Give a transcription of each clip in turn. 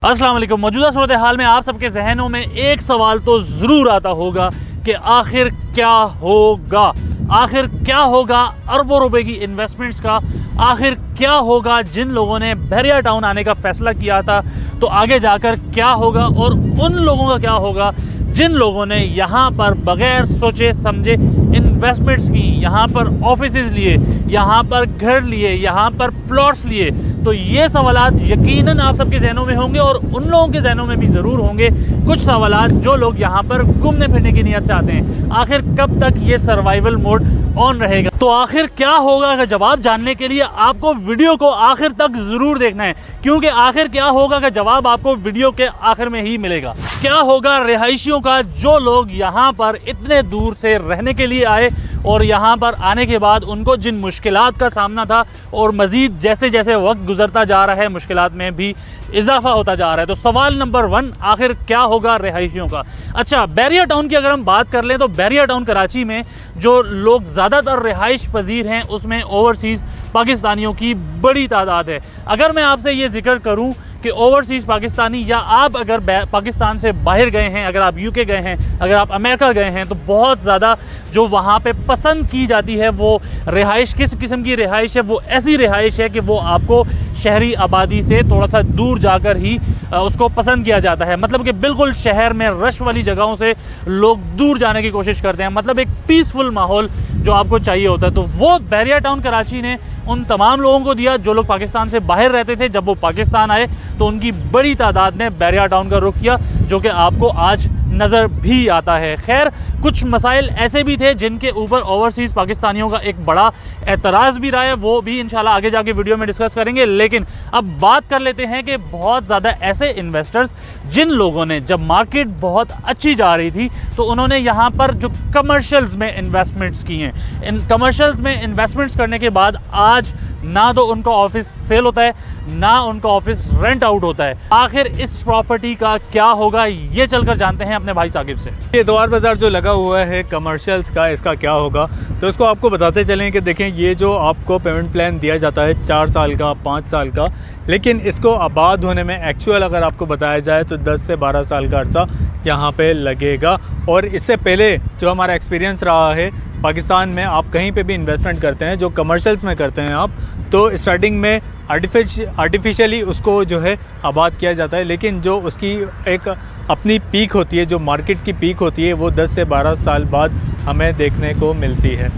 अस्सलाम वालेकुम। मौजूदा सूरत हाल में आप सबके जहनों में एक सवाल तो ज़रूर आता होगा कि आखिर क्या होगा, आखिर क्या होगा अरबों रुपए की इन्वेस्टमेंट्स का, आखिर क्या होगा जिन लोगों ने बहरिया टाउन आने का फ़ैसला किया था तो आगे जाकर क्या होगा, और उन लोगों का क्या होगा जिन लोगों ने यहाँ पर बग़ैर सोचे समझे इन्वेस्टमेंट्स की, यहाँ पर ऑफिसेज़ लिए, यहाँ पर घर लिए, यहाँ पर प्लॉट्स लिए। तो ये सवालात यकीनन आप सबके जहनों में होंगे और उन लोगों के जहनों में भी ज़रूर होंगे कुछ सवालात जो लोग यहाँ पर घूमने फिरने की नीयत से आते हैं। आखिर कब तक ये सर्वाइवल मोड ऑन रहेगा, तो आखिर क्या होगा का जवाब जानने के लिए आपको वीडियो को आखिर तक ज़रूर देखना है, क्योंकि आखिर क्या होगा का जवाब आपको वीडियो के आखिर में ही मिलेगा। क्या होगा रिहायशियों का जो लोग यहाँ पर इतने दूर से रहने के लिए आए और यहाँ पर आने के बाद उनको जिन मुश्किलात का सामना था और मज़ीद जैसे जैसे वक्त गुजरता जा रहा है मुश्किलात में भी इजाफा होता जा रहा है। तो सवाल नंबर 1, आखिर क्या होगा रिहायशियों का। अच्छा, बहरिया टाउन की अगर हम बात कर लें तो बहरिया टाउन कराची में जो लोग ज़्यादातर रिहाइश पजीर हैं उसमें ओवरसीज़ पाकिस्तानियों की बड़ी तादाद है। अगर मैं आपसे ये जिक्र करूँ कि ओवरसीज़ पाकिस्तानी, या आप अगर पाकिस्तान से बाहर गए हैं, अगर आप यूके गए हैं, अगर आप अमेरिका गए हैं, तो बहुत ज़्यादा जो वहाँ पे पसंद की जाती है वो रिहाइश किस किस्म की रिहाइश है, वो ऐसी रिहाइश है कि वो आपको शहरी आबादी से थोड़ा सा दूर जाकर ही उसको पसंद किया जाता है। मतलब कि बिल्कुल शहर में रश वाली जगहों से लोग दूर जाने की कोशिश करते हैं, मतलब एक पीसफुल माहौल जो आपको चाहिए होता है। तो वो बहरिया टाउन कराची ने उन तमाम लोगों को दिया जो लोग पाकिस्तान से बाहर रहते थे। जब वो पाकिस्तान आए तो उनकी बड़ी तादाद ने बहरिया टाउन का रुख किया, जो कि आपको आज नज़र भी आता है। खैर, कुछ मसाइल ऐसे भी थे जिनके ऊपर ओवरसीज़ पाकिस्तानियों का एक बड़ा एतराज़ भी रहा है, वो भी इंशाल्लाह आगे जाके वीडियो में डिस्कस करेंगे। लेकिन अब बात कर लेते हैं कि बहुत ज़्यादा ऐसे इन्वेस्टर्स जिन लोगों ने, जब मार्केट बहुत अच्छी जा रही थी तो उन्होंने यहाँ पर जो कमर्शियल्स में इन्वेस्टमेंट्स की हैं, इन कमर्शियल्स में इन्वेस्टमेंट्स करने के बाद आज ना तो उनका ऑफिस सेल होता है, ना उनका ऑफिस रेंट आउट होता है। आखिर इस प्रॉपर्टी का क्या होगा, ये चलकर जानते हैं अपने भाई साकिब से। ये द्वार बाज़ार जो लगा हुआ है कमर्शियल्स का, इसका क्या होगा तो इसको आपको बताते चलें कि देखें, ये जो आपको पेमेंट प्लान दिया जाता है 4 साल का, 5 साल का, लेकिन इसको आबाद होने में एक्चुअल अगर आपको बताया जाए तो 10 से 12 साल का अर्सा यहाँ पे लगेगा। और इससे पहले जो हमारा एक्सपीरियंस रहा है पाकिस्तान में, आप कहीं पे भी इन्वेस्टमेंट करते हैं जो कमर्शियल्स में करते हैं आप, तो स्टार्टिंग में आर्टिफिशियली उसको जो है आबाद किया जाता है, लेकिन जो उसकी एक अपनी पीक होती है, जो मार्केट की पीक होती है, वो 10 से 12 साल बाद हमें देखने को मिलती है।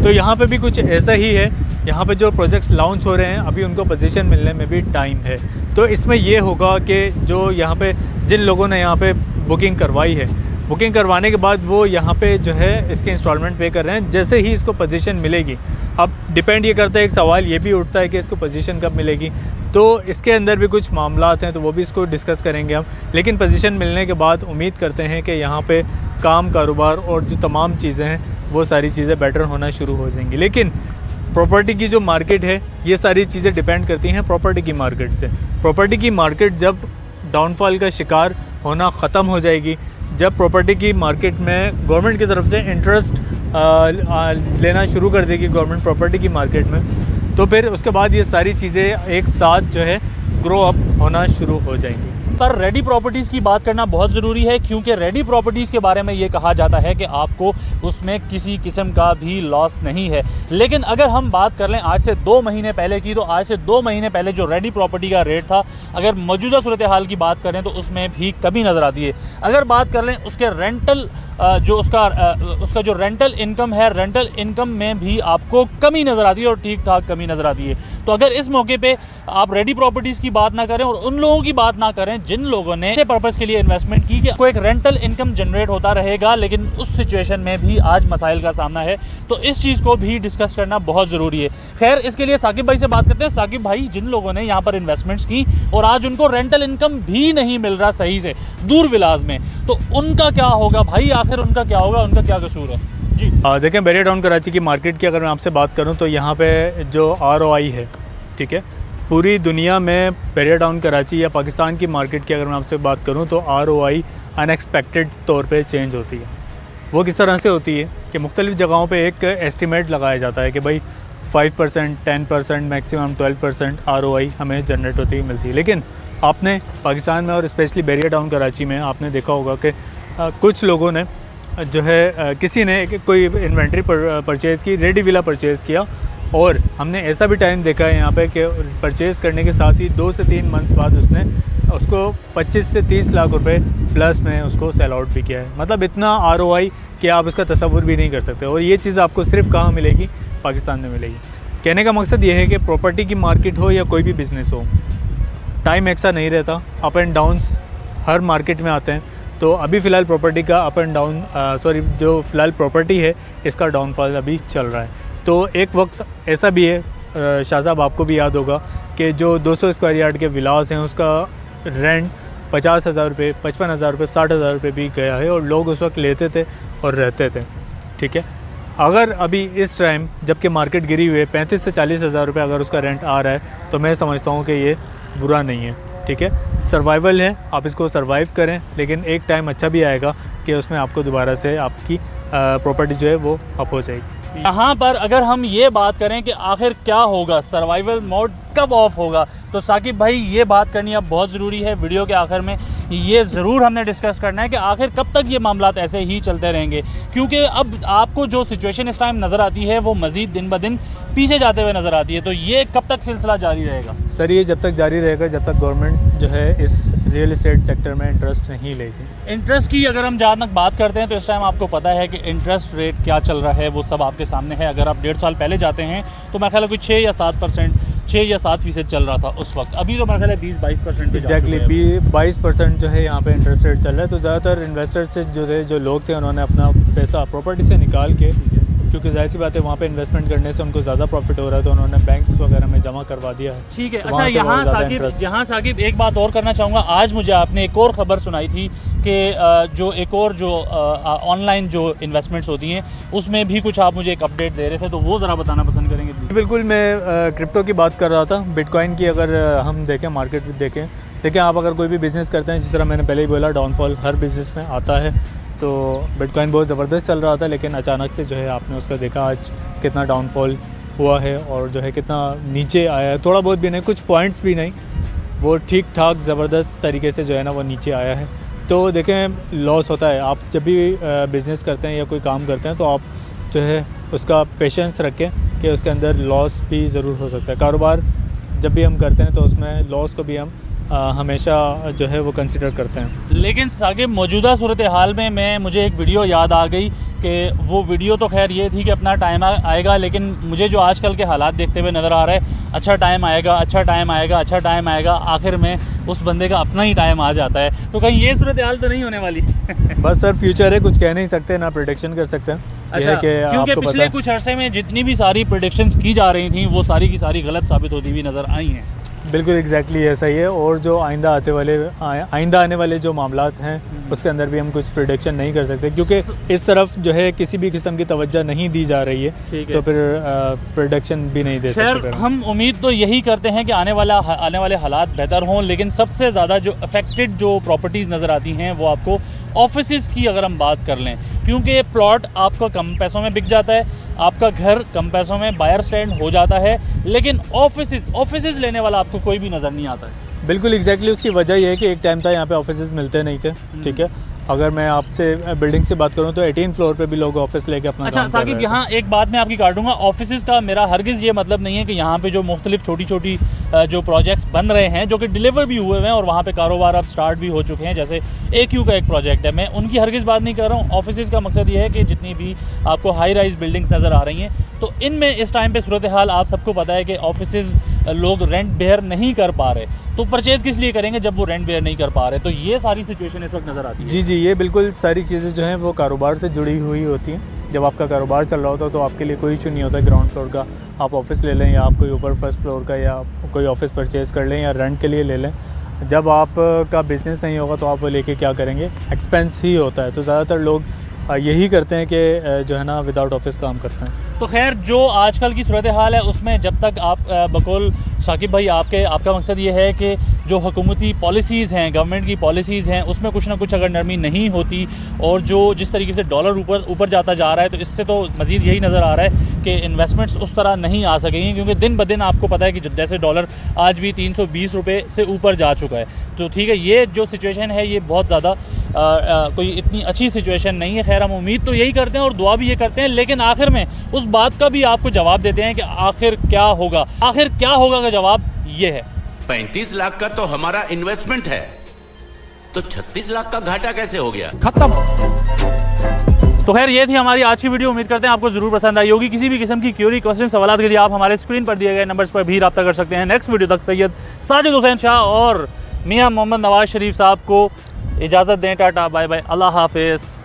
तो यहाँ पे भी कुछ ऐसा ही है। यहाँ पे जो प्रोजेक्ट्स लॉन्च हो रहे हैं अभी उनको पोजीशन मिलने में भी टाइम है। तो इसमें ये होगा कि जो यहाँ पे जिन लोगों ने यहाँ पे बुकिंग करवाई है, बुकिंग करवाने के बाद वो यहाँ पे जो है इसके इंस्टॉलमेंट पे कर रहे हैं, जैसे ही इसको पोजीशन मिलेगी, अब डिपेंड ये करता है, एक सवाल ये भी उठता है कि इसको पोजीशन कब मिलेगी, तो इसके अंदर भी कुछ मामलात हैं, तो वो भी इसको डिस्कस करेंगे हम। लेकिन पोजीशन मिलने के बाद उम्मीद करते हैं कि यहाँ पे काम, कारोबार और जो तमाम चीज़ें हैं वो सारी चीज़ें बेटर होना शुरू हो जाएंगी। लेकिन प्रॉपर्टी की जो मार्केट है, ये सारी चीज़ें डिपेंड करती हैं प्रॉपर्टी की मार्केट से। प्रॉपर्टी की मार्केट जब डाउनफॉल का शिकार होना ख़त्म हो जाएगी, जब प्रॉपर्टी की मार्केट में गवर्नमेंट की तरफ से इंटरेस्ट लेना शुरू कर देगी गवर्नमेंट प्रॉपर्टी की मार्केट में, तो फिर उसके बाद ये सारी चीज़ें एक साथ जो है ग्रो अप होना शुरू हो जाएंगी। पर रेडी प्रॉपर्टीज़ की बात करना बहुत ज़रूरी है, क्योंकि रेडी प्रॉपर्टीज़ के बारे में ये कहा जाता है कि आपको उसमें किसी किस्म का भी लॉस नहीं है। लेकिन अगर हम बात कर लें आज से 2 महीने पहले की, तो आज से 2 महीने पहले जो रेडी प्रॉपर्टी का रेट था, अगर मौजूदा सूरत हाल की बात करें तो उसमें भी कमी नज़र आती है। अगर बात कर लें उसके रेंटल जो उसका जो रेंटल इनकम है, रेंटल इनकम में भी आपको कमी नज़र आती है और ठीक ठाक कमी नज़र आती है। तो अगर इस मौके पे आप रेडी प्रॉपर्टीज़ की बात ना करें और उन लोगों की बात ना करें जिन लोगों ने पर्पज़ के लिए इन्वेस्टमेंट की कि आपको एक रेंटल इनकम जनरेट होता रहेगा, लेकिन उस सिचुएशन में भी आज मसाइल का सामना है, तो इस चीज़ को भी डिस्कस करना बहुत ज़रूरी है। खैर, इसके लिए साकिब भाई से बात करते हैं। साकिब भाई, जिन लोगों ने यहाँ पर इन्वेस्टमेंट्स की और आज उनको रेंटल इनकम भी नहीं मिल रहा सही से दूर विलाज में, तो उनका क्या होगा भाई, आखिर उनका क्या होगा, उनका क्या कसूर है जी? देखें, बहरिया टाउन कराची की मार्केट की अगर मैं आपसे बात करूं तो यहाँ पे जो ROI है, ठीक है, पूरी दुनिया में बहरिया टाउन कराची या पाकिस्तान की मार्केट की अगर मैं आपसे बात करूं तो ROI अनएक्सपेक्टेड तौर पे चेंज होती है। वो किस तरह से होती है कि मुख्तलिफ़ जगहों पे एक एस्टिमेट लगाया जाता है कि भाई 5%, 10%, मैक्सिमम 12% ROI हमें जनरेट होती मिलती है। लेकिन आपने पाकिस्तान में और स्पेशली बैरिया टाउन कराची में आपने देखा होगा कि कुछ लोगों ने जो है किसी ने कोई इन्वेंट्री परचेज़ की, रेडी विला परचेज़ किया, और हमने ऐसा भी टाइम देखा है यहाँ पे कि परचेज़ करने के साथ ही 2 से 3 मंथ्स बाद उसने उसको 25 से 30 लाख रुपए प्लस में उसको सेल आउट भी किया है। मतलब इतना ROI कि आप उसका तसव्वुर भी नहीं कर सकते। और ये चीज़ आपको सिर्फ कहाँ मिलेगी? पाकिस्तान में मिलेगी। कहने का मकसद ये है कि प्रॉपर्टी की मार्केट हो या कोई भी बिज़नेस हो, टाइम एक सा नहीं रहता, up and downs her market में आते हैं। तो अभी फ़िलहाल प्रॉपर्टी का अप एंड डाउन जो फ़िलहाल प्रॉपर्टी है इसका डाउनफॉल अभी चल रहा है। तो एक वक्त ऐसा भी है, शाह साहब आपको भी याद होगा कि जो 200 स्क्वायर यार्ड के विलास हैं उसका रेंट 50,000 रुपये, 55,000 रुपये, 60,000 रुपये भी गया है, और लोग उस वक्त लेते थे और रहते थे। ठीक है, अगर अभी इस टाइम जबकि मार्केट गिरी हुई है 35 से 40,000 रुपये अगर उसका रेंट आ रहा है तो मैं समझता हूँ कि ये बुरा नहीं है। ठीक है, सर्वाइवल है, आप इसको सर्वाइव करें, लेकिन एक टाइम अच्छा भी आएगा कि उसमें आपको दोबारा से आपकी प्रॉपर्टी जो है वो अप हो जाएगी। यहाँ पर अगर हम ये बात करें कि आखिर क्या होगा, सर्वाइवल मोड कब ऑफ होगा, तो साकिब भाई ये बात करनी अब बहुत ज़रूरी है। वीडियो के आखिर में ये ज़रूर हमने डिस्कस करना है कि आखिर कब तक ये मामलात ऐसे ही चलते रहेंगे, क्योंकि अब आपको जो सिचुएशन इस टाइम नज़र आती है वो मज़ीद दिन ब दिन पीछे जाते हुए नज़र आती है। तो ये कब तक सिलसिला जारी रहेगा? सर ये जब तक जारी रहेगा जब तक गवर्नमेंट जो है इस रियल इस्टेट सेक्टर में इंटरेस्ट नहीं लेगी। इंटरेस्ट की अगर हम जहाँ तक बात करते हैं तो इस टाइम आपको पता है कि इंटरेस्ट रेट क्या चल रहा है वो सब आपके सामने है। अगर आप 1.5 साल पहले जाते हैं तो मैं ख्याल है कोई 6 या 7% चल रहा था उस वक्त। अभी तो मेरा ख्याल है 20-22% एग्जैक्टली 22% जो है यहाँ पे इंटरेस्ट रेट चल रहा है। तो ज़्यादातर इन्वेस्टर्स से जो लोग थे उन्होंने अपना पैसा प्रॉपर्टी से निकाल के, क्योंकि जाहिर सी बात है वहाँ पे इन्वेस्टमेंट करने से उनको ज़्यादा प्रॉफिट हो रहा है, तो उन्होंने बैंक्स वगैरह में जमा करवा दिया है। ठीक है, तो अच्छा यहाँ साकिब एक बात और करना चाहूँगा। आज मुझे आपने एक और ख़बर सुनाई थी कि जो एक और जो ऑनलाइन जो इन्वेस्टमेंट्स होती हैं उसमें भी कुछ आप मुझे एक अपडेट दे रहे थे, तो वो ज़रा बताना पसंद करेंगे? बिल्कुल, मैं क्रिप्टो की बात कर रहा था, बिटकॉइन की। अगर हम देखें मार्केट देखें आप अगर कोई भी बिज़नेस करते हैं, जिस तरह मैंने पहले ही बोला डाउनफॉल हर बिज़नेस में आता है, तो बिटकॉइन बहुत ज़बरदस्त चल रहा था, लेकिन अचानक से जो है आपने उसका देखा आज कितना डाउनफॉल हुआ है और जो है कितना नीचे आया है। थोड़ा बहुत भी नहीं, कुछ पॉइंट्स भी नहीं, वो ठीक ठाक ज़बरदस्त तरीके से जो है ना वो नीचे आया है। तो देखें लॉस होता है, आप जब भी बिज़नेस करते हैं या कोई काम करते हैं तो आप जो है उसका पेशेंस रखें कि उसके अंदर लॉस भी ज़रूर हो सकता है। कारोबार जब भी हम करते हैं तो उसमें लॉस को भी हम हमेशा जो है वो कंसिडर करते हैं। लेकिन साकिब मौजूदा सूरत हाल में मुझे एक वीडियो याद आ गई कि वो वीडियो तो खैर ये थी कि अपना टाइम आएगा, लेकिन मुझे जो आजकल के हालात देखते हुए नज़र आ रहा है, अच्छा टाइम आएगा, आखिर में उस बंदे का अपना ही टाइम आ जाता है। तो कहीं ये सूरत हाल तो नहीं होने वाली? बस सर फ्यूचर है, कुछ कह नहीं सकते, ना प्रेडिक्शन कर सकते हैं। अच्छा, क्योंकि पिछले कुछ अरसे में जितनी भी सारी प्रेडिक्शंस की जा रही थी वो सारी की सारी गलत साबित होती हुई नज़र आई हैं। बिल्कुल एग्जैक्टली ऐसा ही है। और जो आइंदा आने वाले जो मामलात हैं उसके अंदर भी हम कुछ प्रेडिक्शन नहीं कर सकते, क्योंकि इस तरफ जो है किसी भी किस्म की तवज्जो नहीं दी जा रही है, तो फिर प्रेडिक्शन भी नहीं दे सकते। हम उम्मीद तो यही करते हैं कि आने वाले हालात बेहतर हों, लेकिन सबसे ज़्यादा जो अफेक्टेड जो प्रॉपर्टीज़ नज़र आती हैं वो आपको ऑफिसेज़ की अगर हम बात कर लें, क्योंकि प्लॉट आपका कम पैसों में बिक जाता है, आपका घर कम पैसों में बायर स्टैंड हो जाता है, लेकिन ऑफिसेज़ लेने वाला आपको कोई भी नज़र नहीं आता है। बिल्कुल एग्जैक्टली उसकी वजह यह है कि एक टाइम था यहाँ पे ऑफिसेज़ मिलते नहीं थे। ठीक है, अगर मैं आपसे बिल्डिंग से बात करूँ तो 18 फ्लोर पे भी लोग ऑफिस लेके अपना अच्छा साकिब, यहाँ एक बात मैं आपकी काटूंगा। ऑफिसेज का मेरा हरगिज़ ये मतलब नहीं है कि यहाँ पे जो मुख्तलिफ छोटी छोटी जो प्रोजेक्ट्स बन रहे हैं जो कि डिलीवर भी हुए हैं और वहाँ पे कारोबार अब स्टार्ट भी हो चुके हैं, जैसे AQ का एक प्रोजेक्ट है, मैं उनकी हरगिज़ बात नहीं कर रहा हूँ। ऑफिसेज का मकसद ये है कि जितनी भी आपको हाई राइज बिल्डिंग्स नज़र आ रही हैं, तो इनमें इस टाइम पे सूरत हाल आप सबको पता है कि ऑफिसेज लोग रेंट बेयर नहीं कर पा रहे, तो परचेज़ किस लिए करेंगे जब वो रेंट बेयर नहीं कर पा रहे? तो ये सारी सिचुएशन इस वक्त नज़र आती है। जी, ये बिल्कुल सारी चीज़ें जो हैं वो कारोबार से जुड़ी हुई होती हैं। जब आपका कारोबार चल रहा होता है तो आपके लिए कोई इशू नहीं होता ग्राउंड फ्लोर का आप ऑफिस ले लें, या आप कोई ऊपर फर्स्ट फ्लोर का या कोई ऑफिस परचेज़ कर लें या रेंट के लिए ले लें। जब आपका बिज़नेस नहीं होगा तो आप वो लेके क्या करेंगे, एक्सपेंस ही होता है। तो ज़्यादातर लोग यही करते हैं कि जो है ना विदाउट ऑफिस काम करते हैं। तो खैर जो आजकल की सूरत हाल है उसमें जब तक आप बकौल शाकिब भाई आपका मकसद ये है कि जो हुकूमती पॉलिसीज़ हैं, गवर्नमेंट की पॉलिसीज़ हैं, उसमें कुछ ना कुछ अगर नरमी नहीं होती और जो जिस तरीके से डॉलर ऊपर जाता जा रहा है, तो इससे तो मज़ीद यही नज़र आ रहा है आपके इन्वेस्टमेंट्स उस तरह नहीं आ सकेंगी, क्योंकि दिन ब दिन आपको पता है कि जैसे डॉलर आज भी 320 रुपये से ऊपर जा चुका है। तो ठीक है, ये जो सिचुएशन है ये बहुत ज़्यादा कोई इतनी अच्छी सिचुएशन नहीं है। खैर, हम उम्मीद तो यही करते हैं और दुआ भी ये करते हैं, लेकिन आखिर में उस बात का भी आपको जवाब देते हैं कि आखिर क्या होगा। आखिर क्या होगा का जवाब ये है। 35 लाख का तो हमारा इन्वेस्टमेंट है, तो 36 लाख का घाटा कैसे हो गया? खत्म। तो खैर, ये थी हमारी आज की वीडियो। उम्मीद करते हैं आपको जरूर पसंद आई होगी। किसी भी किस्म की क्यूरी, क्वेश्चन, सवाल के लिए आप हमारे स्क्रीन पर दिए गए नंबर्स पर भी रब्ता कर सकते हैं। नेक्स्ट वीडियो तक सैयद साजिद हुसैन शाह और मियां मोहम्मद नवाज शरीफ साहब को इजाज़त दें। टाटा, बाय बाय, अल्लाह हाफिज़।